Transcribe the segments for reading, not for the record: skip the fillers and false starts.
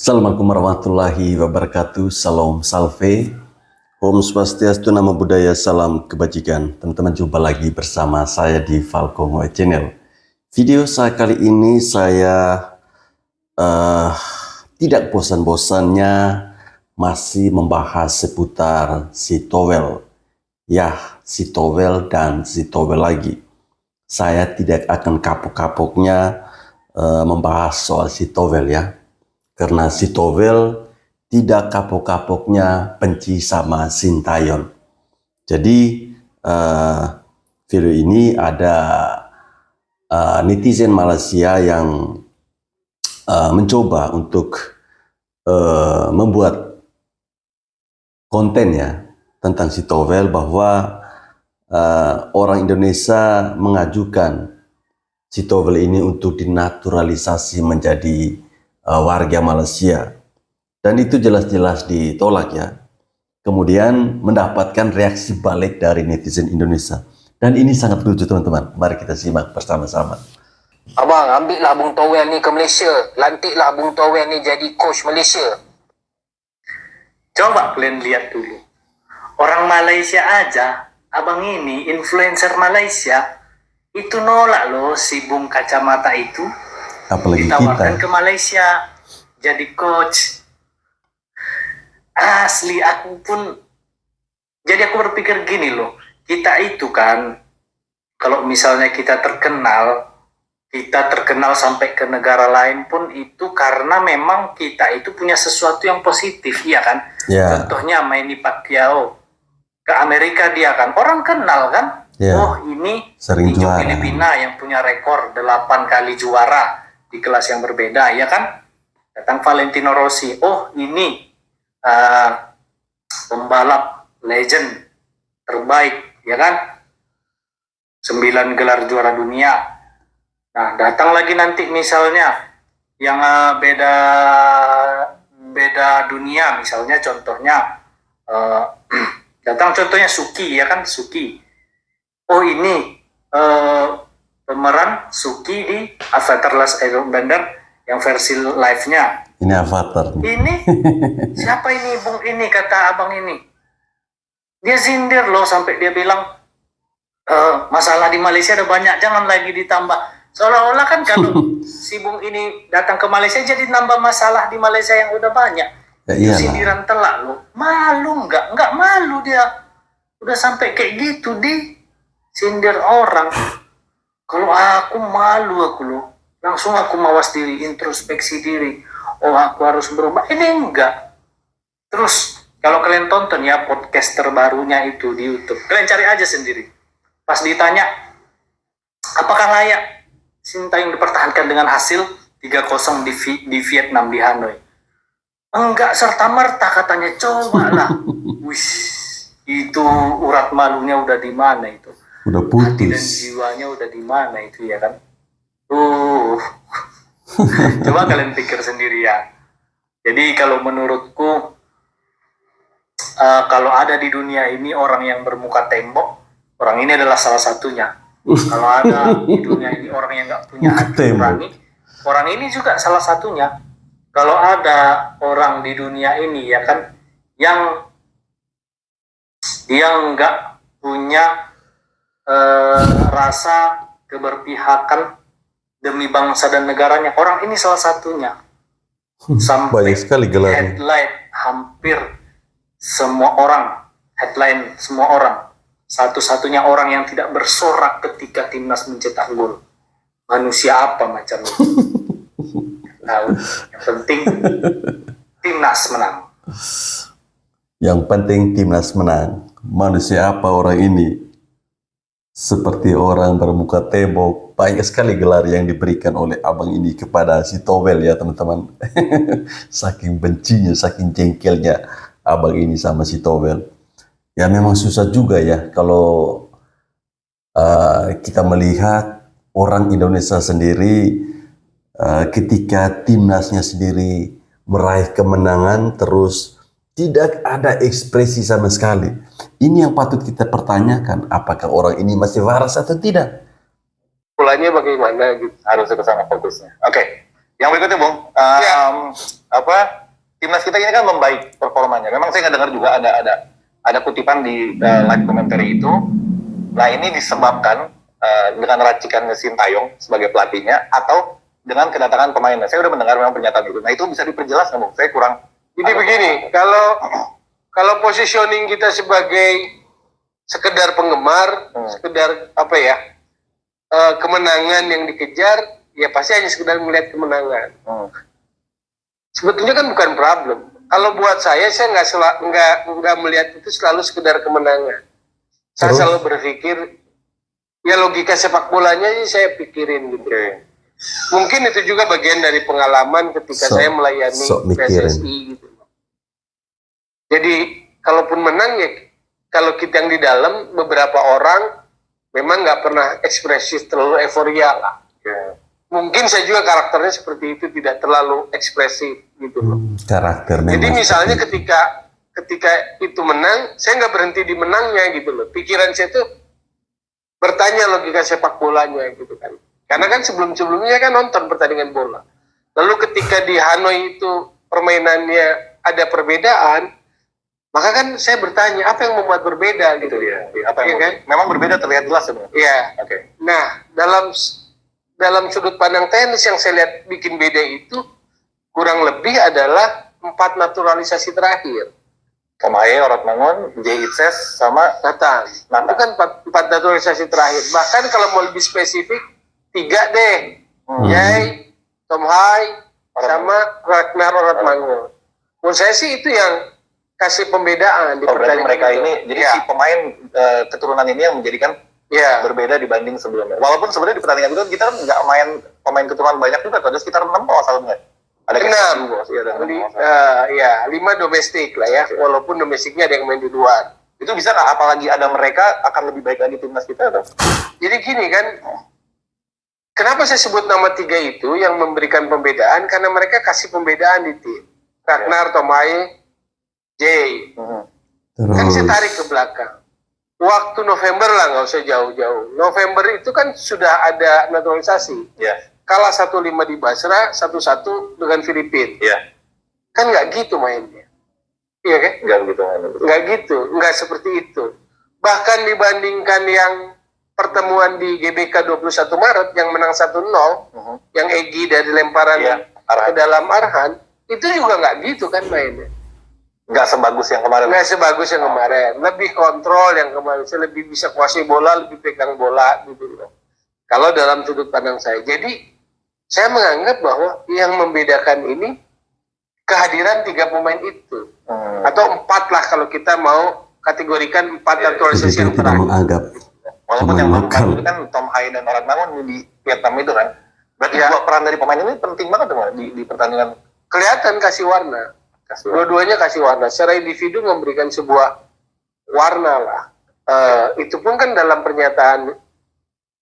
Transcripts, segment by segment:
Assalamualaikum warahmatullahi wabarakatuh. Salam salve. Om Swastiastu, Namo Buddhaya, salam kebajikan. Teman-teman, jumpa lagi bersama saya di Falco Ngoe Channel. Video saya kali ini saya tidak bosan-bosannya masih membahas seputar si towel. Ya, si towel dan si towel lagi. Saya tidak akan kapok-kapoknya membahas soal si towel ya. Karena si towel tidak kapok-kapoknya benci sama Sintayong. Jadi video ini ada netizen Malaysia yang mencoba untuk membuat konten ya tentang si towel, bahwa orang Indonesia mengajukan si towel ini untuk dinaturalisasi menjadi warga Malaysia, dan itu jelas-jelas ditolak ya. Kemudian mendapatkan reaksi balik dari netizen Indonesia, dan ini sangat lucu teman-teman. Mari kita simak bersama-sama. Abang, ambillah Bung Towel ni ke Malaysia. Lantiklah Bung Towel ni jadi coach Malaysia. Coba kalian lihat dulu. Orang Malaysia aja, abang ini influencer Malaysia, itu nolak loh si Bung Kacamata itu. Apalagi ditawarkan kita ke Malaysia jadi coach. Asli aku pun, jadi aku berpikir gini loh, kita itu kan kalau misalnya kita terkenal sampai ke negara lain pun itu karena memang kita itu punya sesuatu yang positif, iya kan? ya. Contohnya Manny Pacquiao ke Amerika, dia kan orang kenal kan. Ya. Oh, ini Sering tinju juara. Filipina yang punya rekor 8 kali juara di kelas yang berbeda, ya kan? Datang Valentino Rossi, oh ini pembalap legend terbaik, ya kan? 9 gelar juara dunia. Nah, datang lagi nanti misalnya yang beda dunia, misalnya contohnya datang contohnya Suki, ya kan? Suki, oh ini pemeran Suki di Avatar Last Airbender yang versi live-nya. Ini Avatar nih. Ini siapa ini Bung ini, kata abang ini. Dia sindir loh sampai dia bilang masalah di Malaysia ada banyak, jangan lagi ditambah. Seolah-olah kan kalau si Bung ini datang ke Malaysia jadi nambah masalah di Malaysia yang udah banyak. Ya, Itu iyalah. sindiran telak loh. Malu nggak? Nggak malu dia. Udah sampai kayak gitu di sindir orang. Kalau aku malu aku loh. Langsung aku mawas diri, introspeksi diri. Oh, aku harus berubah. Ini enggak. Terus kalau kalian tonton ya podcast terbarunya itu di YouTube, kalian cari aja sendiri. Pas ditanya apakah layak Sintayong dipertahankan dengan hasil 3-0 di Vietnam, di Hanoi. Enggak serta-merta katanya, cobalah. Wih, itu urat malunya udah di mana itu? Udah Hati dan putus. jiwanya udah di mana itu, ya kan? Coba kalian pikir sendiri ya. Jadi kalau menurutku kalau ada di dunia ini orang yang bermuka tembok, orang ini adalah salah satunya. Kalau ada di dunia ini orang yang nggak punya Muka hati tembok. nurani, orang ini juga salah satunya. Kalau ada orang di dunia ini, ya kan, yang dia nggak punya rasa keberpihakan demi bangsa dan negaranya, orang ini salah satunya. Sampai Banyak sekali gelarnya. headline hampir semua orang, headline semua orang, satu-satunya orang yang tidak bersorak ketika timnas mencetak gol. Manusia apa macam itu? Tahu, yang penting timnas menang. Yang penting timnas menang. Manusia apa orang ini? Seperti orang bermuka tembok. Banyak sekali gelar yang diberikan oleh abang ini kepada si towel ya teman-teman. Saking bencinya, saking jengkelnya abang ini sama si towel. Ya memang susah juga ya kalau kita melihat orang Indonesia sendiri ketika timnasnya sendiri meraih kemenangan terus tidak ada ekspresi sama sekali. Ini yang patut kita pertanyakan, apakah orang ini masih waras atau tidak? Mulainya bagaimana gitu, harus ke sana fokusnya. Oke. Yang berikutnya, Bung, Ya. timnas kita ini kan membaik performanya. Memang saya nggak dengar juga ada kutipan di live commentary itu. Nah, ini disebabkan dengan racikan Sintayong sebagai pelatihnya atau dengan kedatangan pemainnya. Saya udah mendengar memang pernyataan itu. Nah, itu bisa diperjelas nggak, Bung? Saya kurang. Jadi begini, kalau positioning kita sebagai sekedar penggemar, sekedar apa ya, kemenangan yang dikejar, ya pasti hanya sekedar melihat kemenangan. Sebetulnya kan bukan problem. Kalau buat saya nggak melihat itu selalu sekedar kemenangan. Saya Terus? selalu berpikir, ya logika sepak bolanya sih saya pikirin gitu. Mungkin itu juga bagian dari pengalaman ketika saya melayani mikirin. PSSI gitu. Jadi kalaupun menang ya, kalau kita yang di dalam, beberapa orang memang nggak pernah ekspresif terlalu euforia lah. Mungkin saya juga karakternya seperti itu, tidak terlalu ekspresif gitu loh. Karakter memang Jadi misalnya seperti itu. ketika itu menang, saya nggak berhenti di menangnya gitu loh. Pikiran saya tuh bertanya logika sepak bolanya gitu kan. Karena kan sebelum-sebelumnya kan nonton pertandingan bola. Lalu ketika di Hanoi itu permainannya ada perbedaan, maka kan saya bertanya apa yang membuat berbeda gitu Ya, apa yang Iya kan? memang berbeda terlihat jelas sebenarnya. Iya. Oke. Nah, dalam sudut pandang tenis yang saya lihat bikin beda itu kurang lebih adalah 4 naturalisasi terakhir. Tomae, Oratmangun, Jay Itzes, sama Nathan. Itu kan 4 naturalisasi terakhir. Bahkan kalau mau lebih spesifik, 3 deh. Jay, Tom Hai, sama Ragnar Oratmangun. Menurut saya sih itu yang kasih pembedaan di berarti pertandingan mereka itu. ini, jadi Ya. si pemain keturunan ini yang menjadikan Ya. berbeda dibanding sebelumnya. Walaupun sebenarnya di pertandingan itu kita nggak main pemain keturunan banyak juga, ada sekitar 6 kalau salah nggak? Ada 6. Iya, ada 6. Ya, 5 domestik lah ya. Walaupun domestiknya ada yang main di luar. Itu bisa nggak? Apalagi ada mereka akan lebih baik lagi timnas kita atau? Jadi gini kan, kenapa saya sebut nama 3 itu yang memberikan pembedaan? Karena mereka kasih pembedaan di tim. Ragnar, Tomae, Jay. Kan saya tarik ke belakang. Waktu November lah, nggak usah jauh-jauh. November itu kan sudah ada naturalisasi. Iya. Kalah 1-5 di Basra, 1-1 dengan Filipina. Iya. Kan nggak gitu mainnya. Iya kan? Nggak begitu. Nggak gitu, nggak seperti itu. Bahkan dibandingkan yang pertemuan di GBK 21 Maret yang menang 1-0, yang Egy dari lemparan Iya, Arhan. ke dalam Arhan, itu juga nggak gitu kan mainnya. Nggak sebagus yang kemarin. Nggak sebagus yang kemarin, lebih kontrol yang kemarin, saya lebih bisa kuasai bola, lebih pegang bola gitu loh. Kalau dalam sudut pandang saya, jadi saya menganggap bahwa yang membedakan ini kehadiran 3 pemain itu, atau 4 lah kalau kita mau kategorikan 4 naturalisasi Jadi yang tidak terakhir. menganggap Walaupun pemain yang lokal. itu kan Tom Hai dan Oratmangun di Vietnam itu kan. Berarti Iya. dua peran dari pemain ini penting banget tuh di pertandingan. Kelihatan kasih warna. Dua-duanya kasih warna. Secara individu memberikan sebuah warna lah. Itu pun kan dalam pernyataan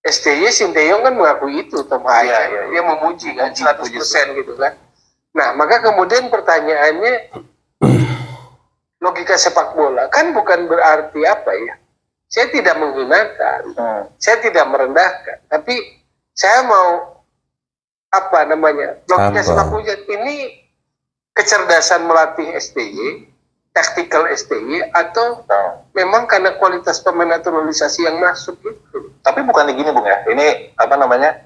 STY, Sinteyong kan mengakui itu, Tom Hai. Iya, iya, iya. Dia memuji kan, Memuji, 100% gitu kan. Nah, maka kemudian pertanyaannya, logika sepak bola kan bukan berarti apa ya. Saya tidak menghinakan, saya tidak merendahkan, tapi saya mau apa namanya, logika Apa? sepak bola ini kecerdasan melatih STY, tactical STY, atau memang karena kualitas pemain naturalisasi yang masuk itu. Tapi bukan gini Bung ya, ini apa namanya,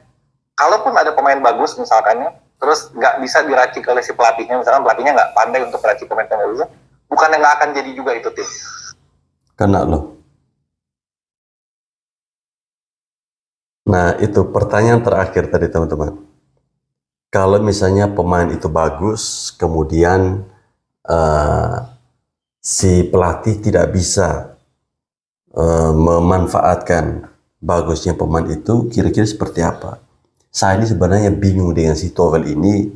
kalaupun ada pemain bagus misalkannya, terus nggak bisa diracik oleh si pelatihnya, misalkan pelatihnya nggak pandai untuk meracik pemain-pemain bagus, bukannya nggak akan jadi juga itu tim. kena loh. Nah, itu pertanyaan terakhir tadi teman-teman. Kalau misalnya pemain itu bagus, kemudian si pelatih tidak bisa memanfaatkan bagusnya pemain itu, kira-kira seperti apa? Saya ini sebenarnya bingung dengan si Towel ini.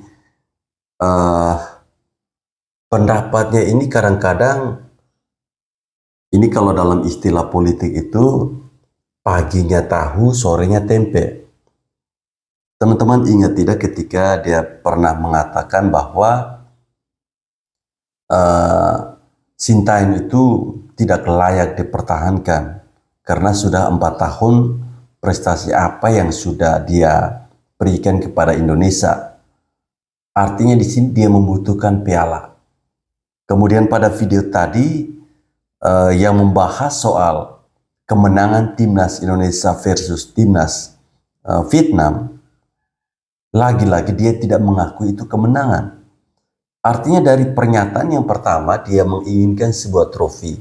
Pendapatnya ini kadang-kadang, ini kalau dalam istilah politik itu, paginya tahu, sorenya tempe. Teman-teman ingat tidak ketika dia pernah mengatakan bahwa Sintayong itu tidak layak dipertahankan karena sudah 4 tahun prestasi apa yang sudah dia berikan kepada Indonesia. Artinya di sini dia membutuhkan piala. Kemudian pada video tadi yang membahas soal kemenangan timnas Indonesia versus timnas Vietnam, lagi-lagi dia tidak mengakui itu kemenangan. Artinya dari pernyataan yang pertama dia menginginkan sebuah trofi.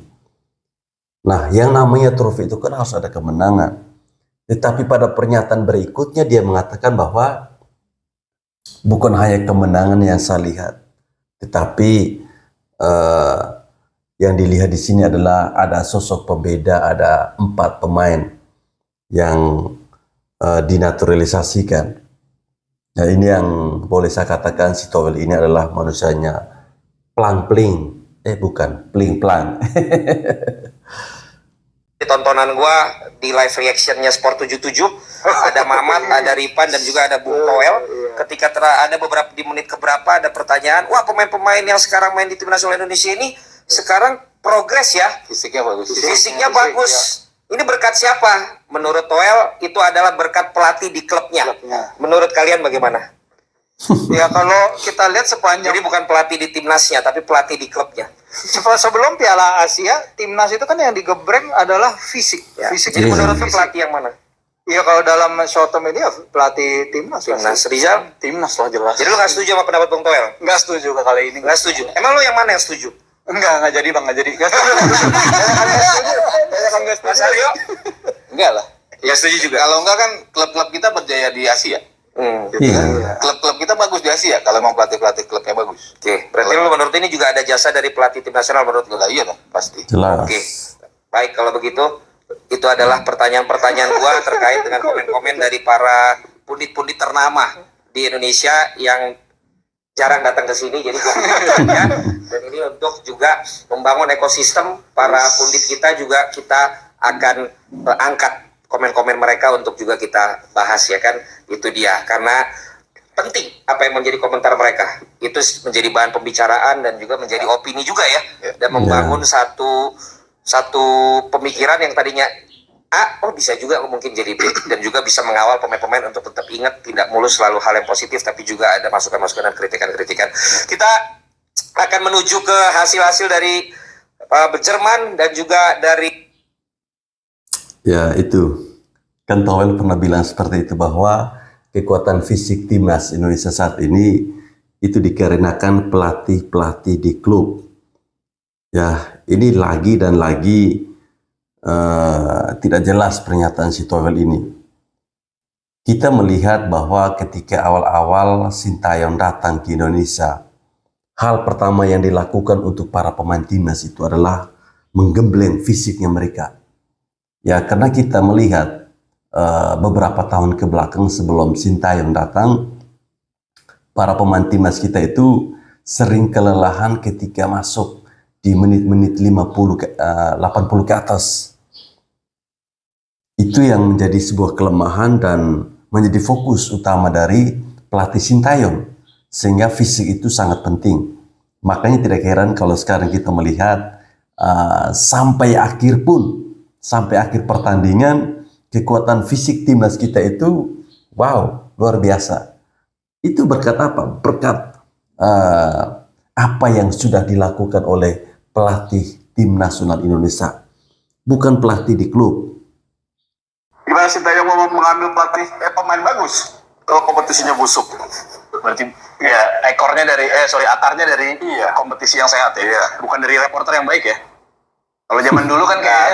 Nah, yang namanya trofi itu kan harus ada kemenangan. Tetapi pada pernyataan berikutnya dia mengatakan bahwa bukan hanya kemenangan yang saya lihat, tetapi yang dilihat di sini adalah ada sosok pembeda, ada 4 pemain yang dinaturalisasikan. Nah, ini yang boleh saya katakan si Towel ini adalah manusianya plang-pling, bukan pling-plang. Di tontonan gua di live reactionnya Sport 77 ada Mamat, ada Ripan dan juga ada Bung Toel. Ketika ada beberapa di menit keberapa ada pertanyaan, wah pemain-pemain yang sekarang main di timnas Indonesia ini sekarang progres ya, Fisiknya bagus. fisiknya bagus. Ini berkat siapa? Menurut Toel itu adalah berkat pelatih di klubnya. Menurut kalian bagaimana? Ya kalau kita lihat sepanjang Jadi bukan pelatih di timnasnya, tapi pelatih di klubnya. sebelum Piala Asia, timnas itu kan yang digebreng adalah fisik. Ya. Fisik Jadi itu menurut fisik. pelatih yang mana? Iya kalau dalam short term ini ya pelatih timnas. Timnas. Rizal? Timnas lah jelas. Jadi lu nggak setuju sama pendapat Bung Toel? Nggak setuju kali ini. Nggak setuju. Emang lu yang mana yang setuju? Nggak jadi bang, nggak jadi. Nggak setuju. Mas Aryo? Enggak lah. Ya setuju juga. Kalau enggak kan klub-klub kita berjaya di Asia. Iya. Klub-klub kita bagus di Asia kalau emang pelatih-pelatih klubnya bagus. Oke, berarti lu menurut ini juga ada jasa dari pelatih tim nasional menurut lu? Lah iya dong, pasti. Jelas. Oke, baik kalau begitu itu adalah pertanyaan-pertanyaan gua terkait dengan komen-komen dari para pundit-pundit ternama di Indonesia yang jarang datang ke sini, jadi gua bertanya. Dan ini untuk juga membangun ekosistem para pundit kita juga kita akan angkat komen-komen mereka untuk juga kita bahas ya kan, itu dia karena penting apa yang menjadi komentar mereka itu menjadi bahan pembicaraan dan juga menjadi opini juga ya, dan membangun satu pemikiran yang tadinya A, oh bisa juga mungkin jadi B, dan juga bisa mengawal pemain-pemain untuk tetap ingat tidak mulus selalu hal yang positif tapi juga ada masukan-masukan dan kritikan-kritikan. Kita akan menuju ke hasil-hasil dari Jerman dan juga dari Ya itu, kan Towel pernah bilang seperti itu bahwa kekuatan fisik timnas Indonesia saat ini itu dikarenakan pelatih-pelatih di klub. Ya ini lagi dan lagi tidak jelas pernyataan si Towel ini. Kita melihat bahwa ketika awal-awal Sintayong datang ke Indonesia, hal pertama yang dilakukan untuk para pemain timnas itu adalah menggembleng fisiknya mereka. Ya karena kita melihat beberapa tahun ke belakang sebelum Sintayong datang, para pemain timnas kita itu sering kelelahan ketika masuk di menit-menit 80 ke atas. Itu yang menjadi sebuah kelemahan dan menjadi fokus utama dari pelatih Sintayong. Sehingga fisik itu sangat penting. Makanya tidak heran kalau sekarang kita melihat sampai akhir pertandingan, kekuatan fisik timnas kita itu wow, luar biasa. Itu berkat apa? Berkat apa yang sudah dilakukan oleh pelatih tim nasional Indonesia, bukan pelatih di klub. Gimana Sintayong mau mengambil pemain bagus kalau kompetisinya busuk? Berarti ya akarnya dari kompetisi yang sehat ya. Bukan dari reporter yang baik ya. Kalau zaman dulu kan kayak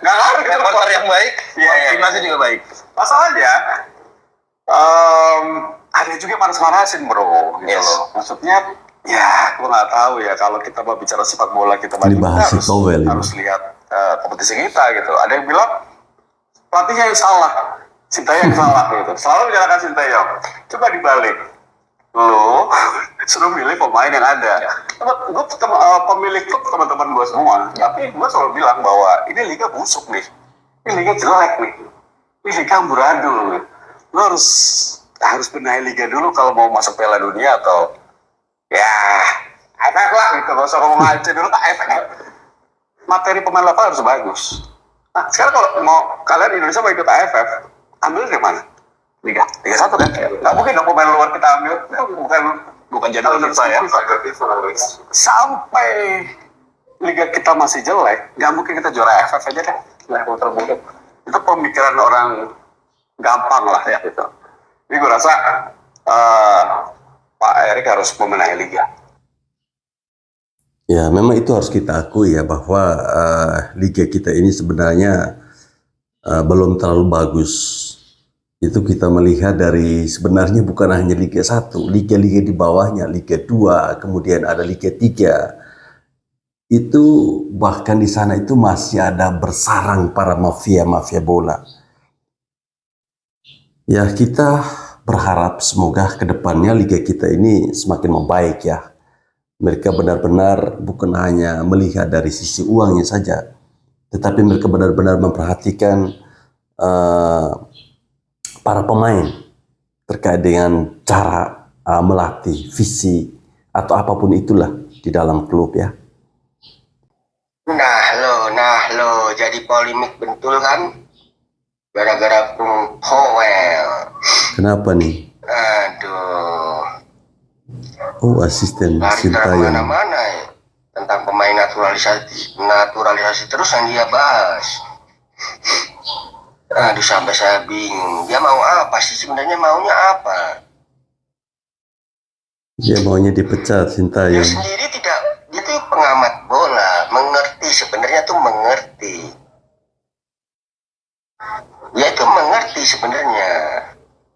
Nggak ngaruh reporter yang baik, Iya. timnasnya juga baik. Masalahnya ada juga yang panas-panasin bro gitu Yes. loh. Maksudnya ya gue nggak tahu ya, kalau kita mau bicara sepak bola kita Ini bahas si Towel ini. harus lihat kompetisi kita gitu. Ada yang bilang pelatihnya yang salah, Sintayong yang salah gitu. Selalu menyalahkan Sintayong. Coba dibalik, lo suruh milih pemain yang ada. Gue pemilik klub teman-teman gue semua, tapi gue selalu bilang bahwa ini liga busuk nih, ini liga jelek nih, ini liga amburadul. Lo harus benahi liga dulu kalau mau masuk Piala Dunia atau ya AFF lah gitu. Gak usah ngomong aja dulu AFF. Materi pemain lokal harus bagus. Nah, sekarang kalau mau kalian Indonesia mau ikut AFF, ambil dari mana? Liga 1 kan? Nggak mungkin dong pemain luar kita ambil. Bukan bukan jadi owner saya. Sampai liga kita masih jelek, nggak mungkin kita juara AFF aja deh, level terburuk. Itu pemikiran orang gampang lah ya gitu. Jadi gue rasa Pak Erik harus membenahi liga. Ya, memang itu harus kita akui ya bahwa liga kita ini sebenarnya belum terlalu bagus. Itu kita melihat dari sebenarnya bukan hanya Liga 1, liga-liga di bawahnya, Liga 2, kemudian ada Liga 3. Itu bahkan di sana itu masih ada bersarang para mafia-mafia bola. Ya, kita berharap semoga kedepannya liga kita ini semakin membaik ya. Mereka benar-benar bukan hanya melihat dari sisi uangnya saja, tetapi mereka benar-benar memperhatikan para pemain terkait dengan cara melatih, visi, atau apapun itulah di dalam klub ya. Nah lo, jadi polemik bentul kan? Gara-gara Bung Toel. Kenapa nih? Aduh. Oh, asisten Lari Sintayong. kemana-mana ya. Tentang pemain naturalisasi terus yang dia bahas. Aduh, sampai saya bingung. Dia mau apa sih sebenarnya, maunya apa? Dia maunya dipecat Dia Sintayong. sendiri dia tuh pengamat bola, mengerti sebenarnya tuh mengerti. Dia itu mengerti sebenarnya,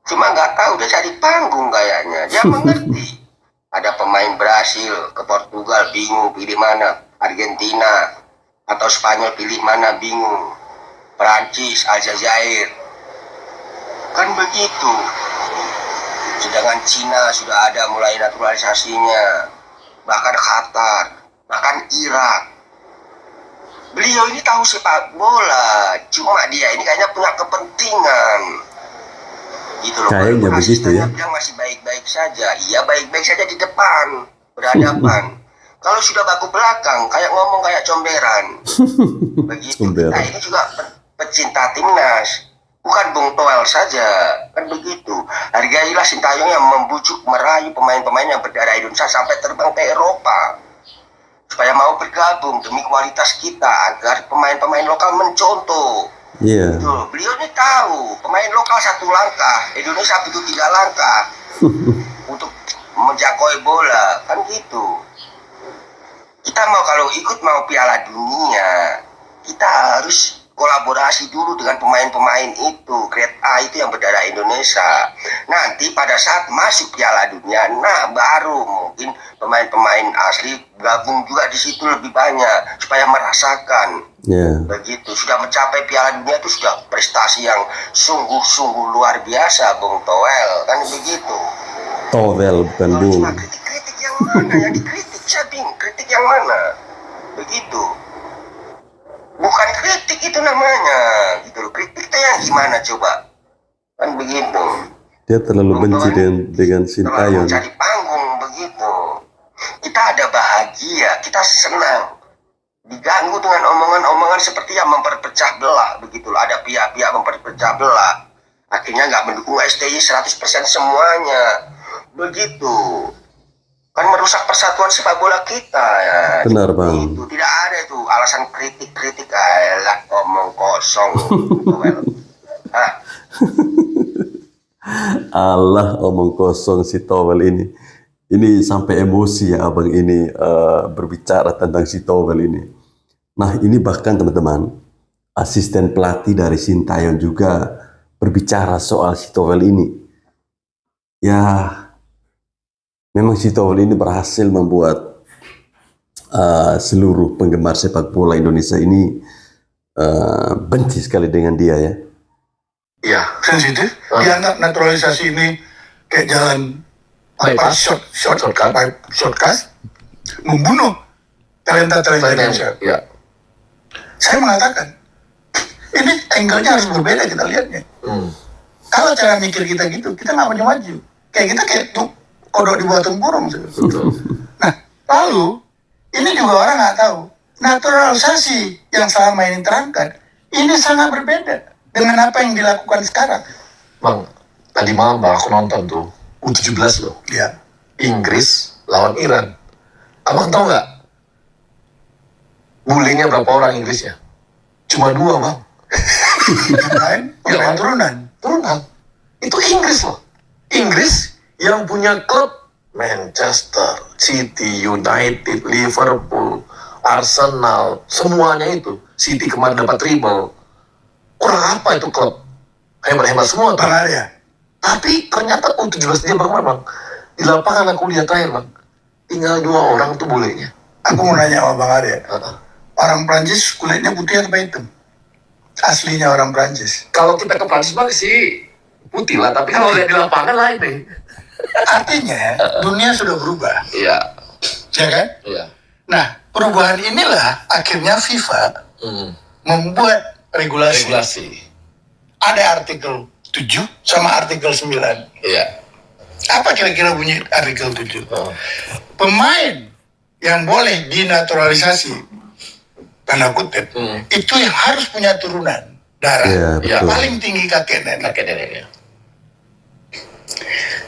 cuma nggak tahu udah cari panggung kayaknya. Dia mengerti. Ada pemain Brasil ke Portugal bingung pilih mana, Argentina atau Spanyol pilih mana bingung, Perancis, Aljazair, kan begitu. Sedangkan Cina sudah ada mulai naturalisasinya, bahkan Qatar, bahkan Irak. Beliau ini tahu sepak bola, cuma dia ini kayaknya punya kepentingan. Gitu loh. Kayaknya begitu ya. Bilang masih baik-baik saja. Iya, baik-baik saja di depan, berhadapan. Kalau sudah baku belakang, kayak ngomong kayak comberan. Begitu. Comberan. Nah, ini juga pecinta timnas. Bukan Bung Toel saja, kan begitu. Hargailah Sintayong yang membujuk merayu pemain-pemain yang berdarah Indonesia sampai terbang ke Eropa. Supaya mau bergabung demi kualitas kita, agar pemain-pemain lokal mencontoh. Iya. Tuh, beliau ini tahu pemain lokal 1 langkah, Indonesia butuh 3 langkah untuk menjangkau bola, kan gitu. Kita kalau ikut Piala Dunia, kita harus kolaborasi dulu dengan pemain-pemain itu, grade A itu yang berdarah Indonesia. Nanti pada saat masuk Piala Dunia, nah baru mungkin pemain-pemain asli gabung juga di situ lebih banyak supaya merasakan. Ya. Begitu, sudah mencapai Piala Dunia itu sudah prestasi yang sungguh-sungguh luar biasa, Bung Toel, kan begitu. Tovel bukan Kalau Bung. cuma kritik-kritik yang mana yang dikritik, saya bingung, kritik yang mana, begitu. Bukan kritik itu namanya, gitu loh. Kritik itu yang gimana coba, kan begitu. Dia terlalu benci dengan Terlalu Sintayong. mencari panggung, begitu. Kita ada bahagia, kita senang. Diganggu dengan omongan-omongan seperti yang memperpecah belah, begitu loh. Ada pihak-pihak memperpecah belah. Akhirnya nggak mendukung STY 100% semuanya, begitu. Kan merusak persatuan sepak bola kita ya. Benar, Bang. Itu tidak ada itu alasan kritik-kritik, alah omong kosong. Hah? Allah, omong kosong si Towel ini. Ini sampai emosi ya abang ini berbicara tentang si Towel ini. Nah, ini bahkan teman-teman, asisten pelatih dari Sintayong juga berbicara soal si Towel ini. Ya, memang si Towel ini berhasil membuat seluruh penggemar sepak bola Indonesia ini benci sekali dengan dia ya. Iya, sensitif. Dianggap naturalisasi ini kayak jalan shortcut, membunuh talenta Indonesia. Ya. Saya mengatakan, ini angle-nya harus berbeda kita lihatnya. Kalau cara mikir kita gitu, kita nggak maju-maju. Kayak kita kayak tuh kodok di bawah tempurung. Nah, lalu ini juga orang nggak tahu. Naturalisasi yang selama ini terangkat, ini sangat berbeda dengan apa yang dilakukan sekarang. Bang, tadi malam bang aku nonton tuh U17 loh. Ya, Inggris lawan Iran. Abang tahu nggak? Bullyingnya berapa orang Inggrisnya? Cuma 2, Bang. Pemain turunan. Turunan. Itu Inggris loh. Inggris yang punya klub Manchester City, United, Liverpool, Arsenal, semuanya itu. City kemarin dapat treble. Kurang apa itu klub? Hebat-hebat semua tuh. Bang Arya, Tapi ternyata U17 dia Bang. Di lapangan aku lihat terakhir Bang. Tinggal 2 orang tuh bolehnya. aku mau nanya sama Bang Arya. Heeh. Orang Prancis kulitnya putih atau hitam? Aslinya orang Prancis. Kalau kita ke Prancis Bang sih putih lah, tapi kalau lihat di lapangan lain nih. Artinya dunia sudah berubah, Iya, ya kan? iya. Nah, perubahan inilah akhirnya FIFA membuat regulasi. Regulasi. Ada artikel 7 sama artikel 9. Iya. Apa kira-kira bunyi artikel 7? Oh. Pemain yang boleh dinaturalisasi, tanda kutip, itu yang harus punya turunan darah. Iya, betul. Paling tinggi kakek nenek. Kakek neneknya.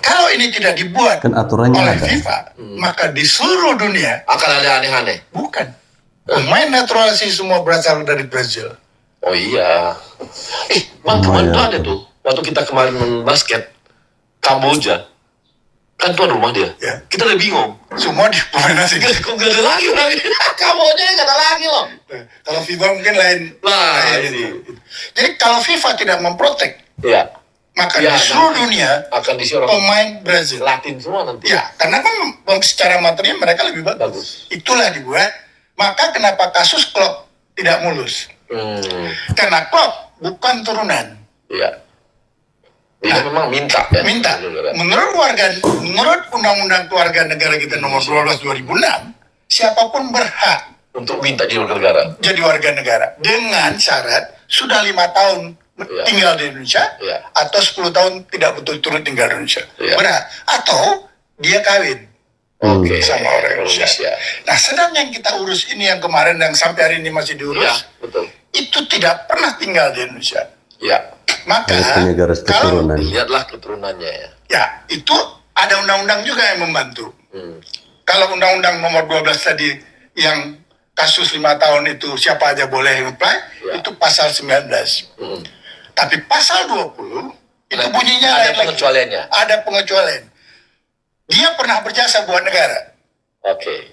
Kalau ini tidak dibuat Kan aturannya oleh ada. FIFA, maka di seluruh dunia Akan ada aneh-aneh. bukan. Pemain naturalisasi semua berasal dari Brazil. Oh iya. Bang, kemarin Lumayan. tuh ada tuh. Waktu kita kemarin main basket, Kamboja. Kan tuan rumah dia. Ya. Kita udah bingung. Semua di pemain asing. Kok gak ada lagi orang ini? Kamboja gak ada lagi loh. Kalau FIFA mungkin lain. Lah, lain ini. itu. Jadi kalau FIFA tidak memprotek, Iya. maka Ya, di seluruh nanti dunia akan diisi orang pemain Brazil. Latin semua nanti. Ya, karena kan secara material mereka lebih bagus. Bagus. Itulah dibuat. Maka kenapa kasus Klopp tidak mulus? Karena Klopp bukan turunan. Iya. Dia memang minta ya. Minta. Menurut Undang-Undang Keluarga Negara kita nomor 12 2006, siapapun berhak Untuk minta di warga negara. jadi warga negara dengan syarat sudah 5 tahun Iya. tinggal di Indonesia Iya. atau 10 tahun tidak betul-betul tinggal di Indonesia. Iya. Berhak. Atau dia kawin Oke. sama orang Indonesia. Nah, sedang yang kita urus ini yang kemarin yang sampai hari ini masih diurus, Iya, betul. itu tidak pernah tinggal di Indonesia. Iya. Maka Yang punya garis kalau keturunan. Lihatlah keturunannya ya. ya itu ada undang-undang juga yang membantu. Hmm. Kalau undang-undang nomor 12 tadi yang kasus 5 tahun itu siapa aja boleh apply, Ya. itu pasal 19. Tapi pasal 20 itu bunyinya ada lain lagi. pengecualiannya. Ada pengecualian. Dia pernah berjasa buat negara. Oke.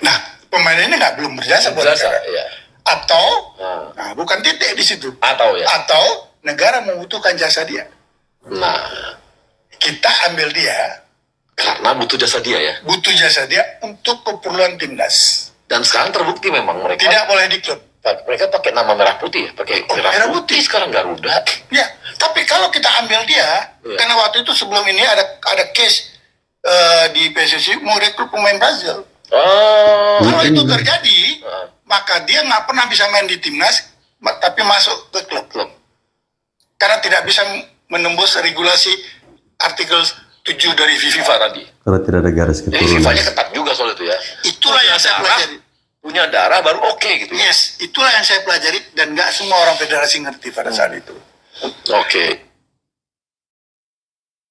Nah, pemain ini nggak belum berjasa buat Jasa, negara. ya. Atau, Nah. nah, bukan titik di situ. Atau ya. Atau negara membutuhkan jasa dia. Nah, Kita ambil dia, karena butuh jasa dia ya. butuh jasa dia untuk keperluan timnas. Dan sekarang terbukti memang mereka Tidak boleh di klub. mereka pakai nama merah putih ya, pakai Oh, merah merah putih sekarang Garuda. Ya, tapi kalau kita ambil dia, Iya. karena waktu itu sebelum ini ada case di PSSI mau rekrut pemain Brazil. Oh. Kalau itu terjadi, Ah. maka dia nggak pernah bisa main di timnas, tapi masuk ke klub. Karena tidak bisa menembus regulasi artikel 7 dari FIFA tadi. Kalau tidak ada garis Jadi keturunan. FIFA-nya ketat juga soal itu ya. Itulah yang saya pelajari. Punya darah baru oke gitu. Yes, itulah yang saya pelajari dan nggak semua orang federasi ngerti pada saat itu. Oke.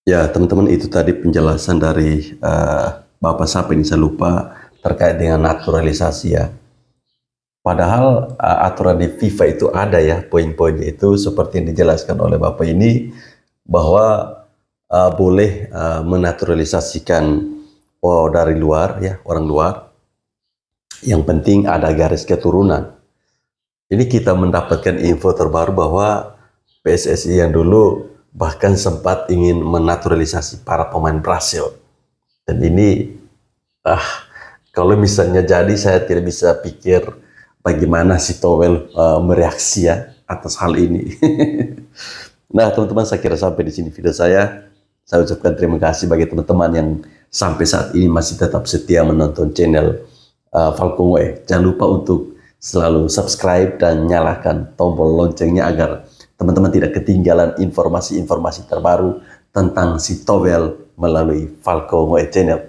Ya, teman-teman, itu tadi penjelasan dari Bapak siapa ini saya lupa terkait dengan naturalisasi ya. Padahal aturan di FIFA itu ada ya, poin-poinnya itu seperti yang dijelaskan oleh Bapak ini bahwa boleh menaturalisasikan dari luar ya, orang luar. Yang penting ada garis keturunan. Ini kita mendapatkan info terbaru bahwa PSSI yang dulu bahkan sempat ingin menaturalisasi para pemain Brasil. Dan ini, kalau misalnya jadi, saya tidak bisa pikir bagaimana si Towel mereaksi ya atas hal ini. Nah, teman-teman, saya kira sampai di sini video saya. Saya ucapkan terima kasih bagi teman-teman yang sampai saat ini masih tetap setia menonton channel Falcon WE. Jangan lupa untuk selalu subscribe dan nyalakan tombol loncengnya agar teman-teman tidak ketinggalan informasi-informasi terbaru tentang si Towel melalui Falcon WE channel.